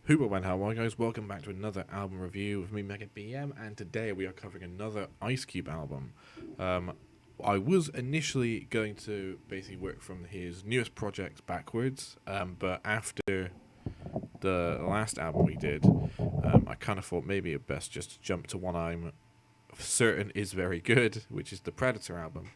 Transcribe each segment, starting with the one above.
Hooper went how well, guys. Welcome back to another album review with me, MegaBM, and today we are covering another Ice Cube album. I was initially going to basically work from his newest project backwards, but after the last album we did, I kind of thought maybe it best just to jump to one I'm certain is very good, which is the Predator album,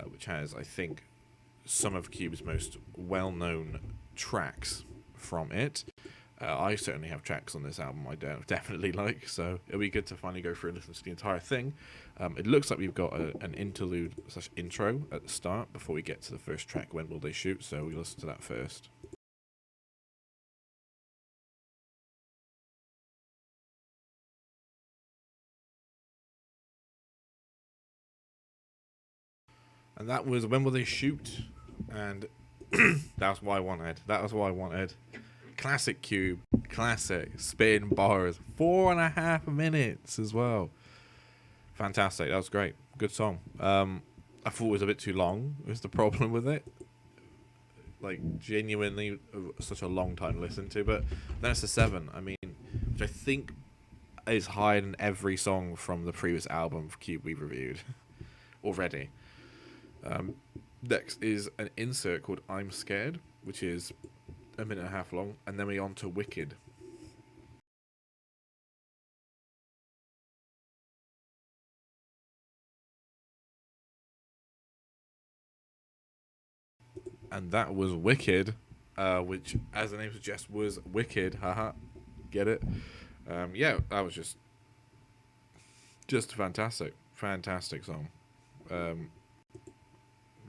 which has, I think, some of Cube's most well-known tracks from it. I certainly have tracks on this album I don't definitely like, so it'll be good to finally go through and listen to the entire thing. It looks like we've got an interlude slash intro at the start before we get to the first track, When Will They Shoot, so we listen to that first. And that was When Will They Shoot, and that's what I wanted. That was what I wanted. Classic Cube, classic spin bars, 4.5 minutes as well. Fantastic, that was great. Good song. I thought it was a bit too long, was the problem with it. Like, genuinely, such a long time to listen to, but then it's a 7. I mean, which I think is higher than every song from the previous album of Cube we've reviewed already. Next is an insert called I'm Scared, which is a minute and a half long, and then we're on to Wicked. And that was Wicked, which, as the name suggests, was wicked. Haha, get it? Yeah, that was just a fantastic song.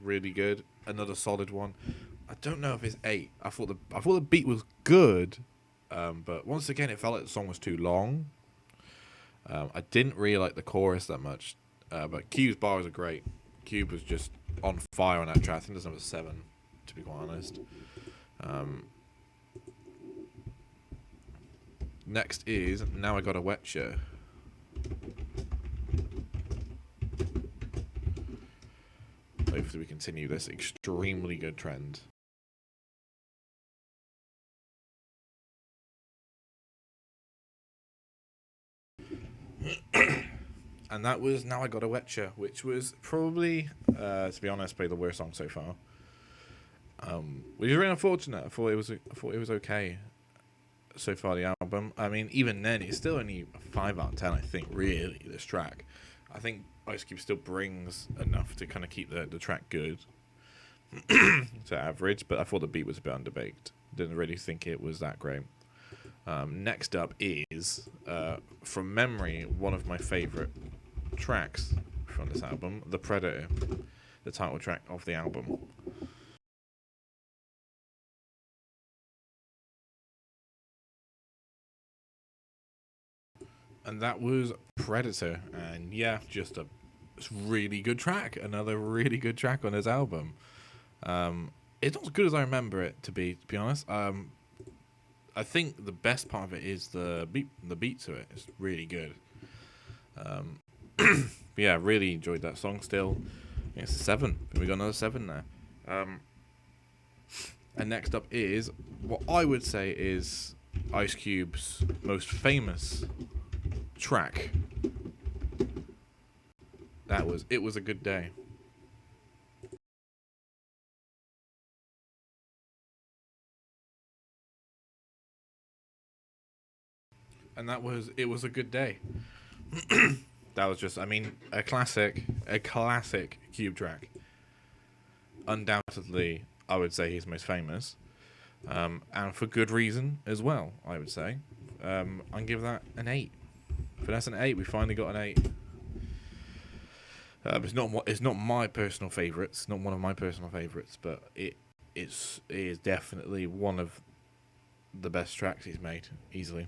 Really good. Another solid one. I don't know if it's 8. I thought the beat was good, but once again, it felt like the song was too long. I didn't really like the chorus that much, but Cube's bars are great. Cube was just on fire on that track. I think there's number 7, to be quite honest. Next is Now I Got a Wetcher. Hopefully we continue this extremely good trend. And that was Now I Got a Wetcher, which was probably, to be honest, probably the worst song so far. Which is really unfortunate. I thought it was okay so far, the album. I mean, even then, it's still only a 5 out of 10. I think, really, this track. I think Ice Cube still brings enough to kind of keep the track good to average, but I thought the beat was a bit underbaked. Didn't really think it was that great. Next up is, from memory, one of my favourite tracks from this album, The Predator, the title track of the album. And that was Predator, and yeah, just a really good track. Another really good track on his album. It's not as good as I remember it to be honest. I think the best part of it is the beat to it. It's really good. Yeah, really enjoyed that song. Still, it's a 7. We got another 7 there. And next up is what I would say is Ice Cube's most famous track. That was It Was a Good Day. And that was It Was a Good Day. That was just, I mean, a classic Cube track. Undoubtedly, I would say he's most famous, and for good reason as well. I would say, I'd give that an 8. But that's an 8. We finally got an 8. It's not my personal favourites. Not one of my personal favourites, but it is definitely one of the best tracks he's made, easily.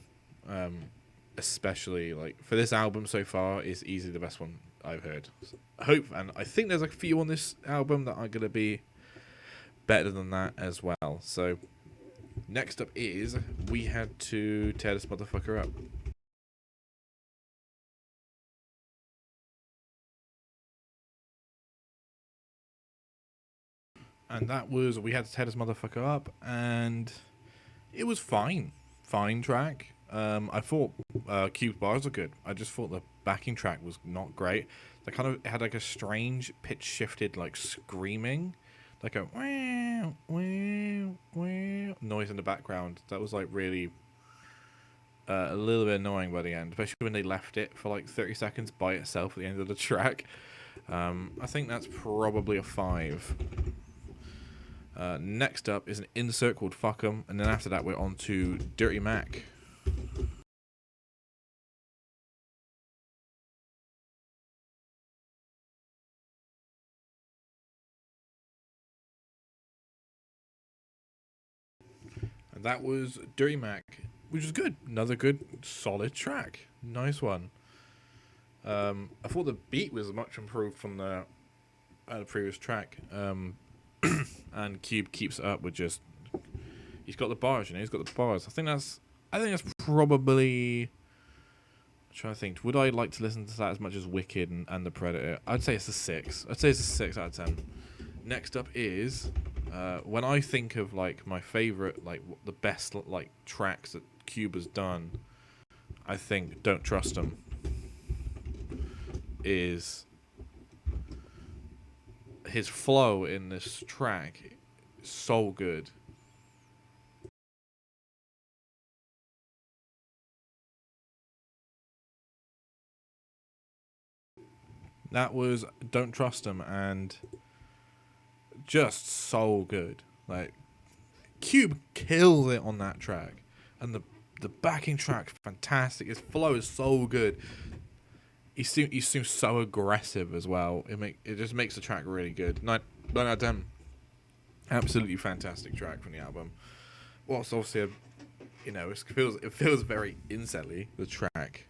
Especially like for this album so far, is easily the best one I've heard. And I think there's a few on this album that are gonna be better than that as well. So next up is We Had to Tear This Motherfucker Up. And that was We Had to Tear This Motherfucker Up, and it was fine. fine track. I thought Cube's bars were good. I just thought the backing track was not great. They kind of had like a strange pitch shifted like screaming, like a wow, wow, wow noise in the background. That was like really a little bit annoying by the end, especially when they left it for like 30 seconds by itself at the end of the track. I think that's probably a 5. Next up is an insert called Fuck 'em, and then after that we're on to Dirty Mac. And that was Dirty Mac, which was good. Another good, solid track. Nice one. I thought the beat was much improved from the previous track. And Cube keeps it up with just... He's got the bars, he's got the bars. I think that's probably... I'm trying to think. Would I like to listen to that as much as Wicked and The Predator? I'd say it's a 6. I'd say it's a 6 out of 10. Next up is... when I think of like my favorite, like the best like tracks that Cube has done, I think "Don't Trust 'Em" is his flow in this track is so good. That was "Don't Trust 'Em" and just so good. Like Cube kills it on that track, and the backing track's fantastic. His flow is so good. He seems so aggressive as well. It just makes the track really good. 9 out of 10. Absolutely fantastic track from the album. Well, it's obviously it feels very incel-y, the track.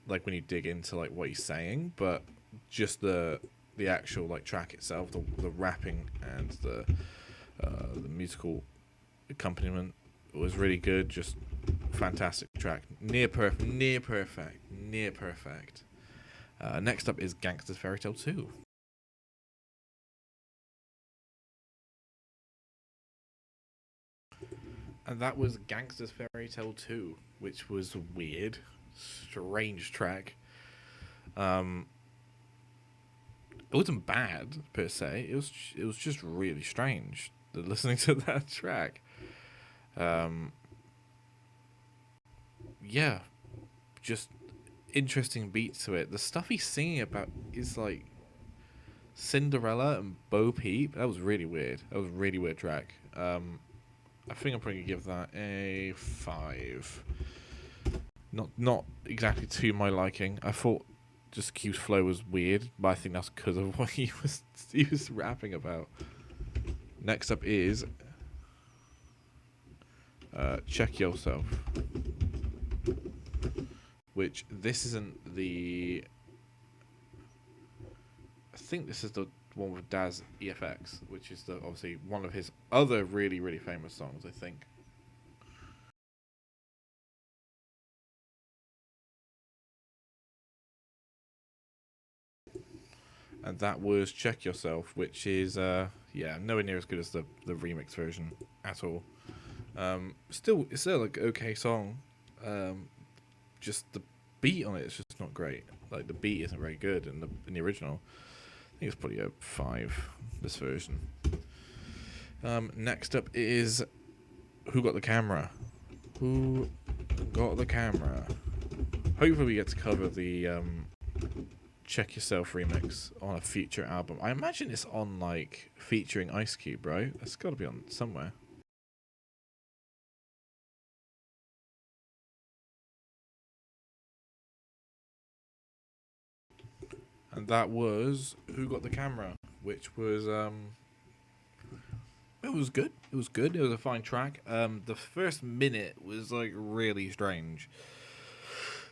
Like when you dig into like what he's saying, but just the actual like track itself, the rapping and the musical accompaniment was really good. Just fantastic track. Near perfect. Next up is Gangsta's Fairy Tale 2. And that was Gangsta's Fairy Tale 2, which was a weird, strange track. It wasn't bad per se. It was just really strange listening to that track. Yeah, just interesting beats to it. The stuff he's singing about is like Cinderella and Bo Peep. That was really weird. That was a really weird track. I think I'm probably gonna give that a 5. Not exactly to my liking. I thought just Q's flow was weird, but I think that's because of what he was rapping about. Next up is Check Yourself, which this isn't the... I think this is the one with Daz EFX, which is obviously one of his other really, really famous songs, I think. And that was Check Yourself, which is nowhere near as good as the remix version at all. It's still like okay song. Just the beat on it is just not great. Like the beat isn't very good in the original. I think it's probably a 5, this version. Next up is Who Got the Camera? Who Got the Camera? Hopefully we get to cover the Check Yourself remix on a future album. I imagine it's on like featuring Ice Cube, right? It's got to be on somewhere. And that was Who Got the Camera, which was it was good. It was good. It was a fine track. The first minute was like really strange,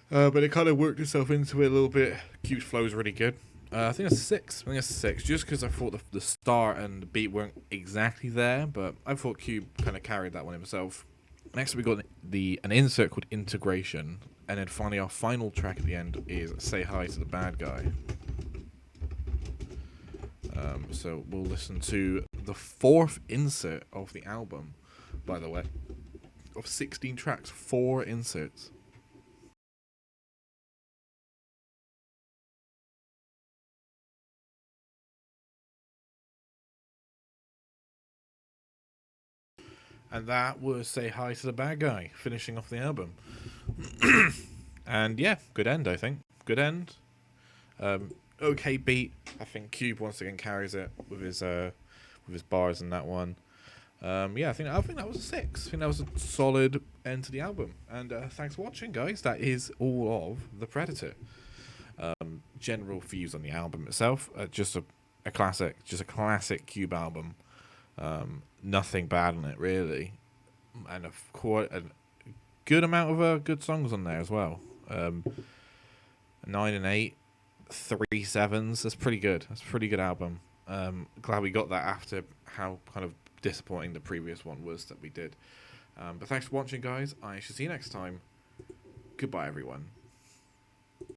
but it kind of worked itself into it a little bit. Cube's flow is really good. I think it's a 6. I think it's a 6, just because I thought the start and the beat weren't exactly there, but I thought Cube kind of carried that one himself. Next, we got an insert called Integration, and then finally our final track at the end is Say Hi to the Bad Guy. So we'll listen to the 4th insert of the album, by the way, of 16 tracks, 4 inserts. And that was Say Hi to the Bad Guy, finishing off the album. And yeah, good end, I think. Good end. Okay beat. I think Cube once again carries it with his bars in that one. Yeah, I think that was a 6. I think that was a solid end to the album. And thanks for watching, guys. That is all of The Predator. General views on the album itself, just a classic Cube album. Nothing bad on it really, and a good amount of good songs on there as well. 9 and 8, 3 7s. That's pretty good. That's a pretty good album. Glad we got that after how kind of disappointing the previous one was that we did. But thanks for watching, guys. I shall see you next time. Goodbye, everyone.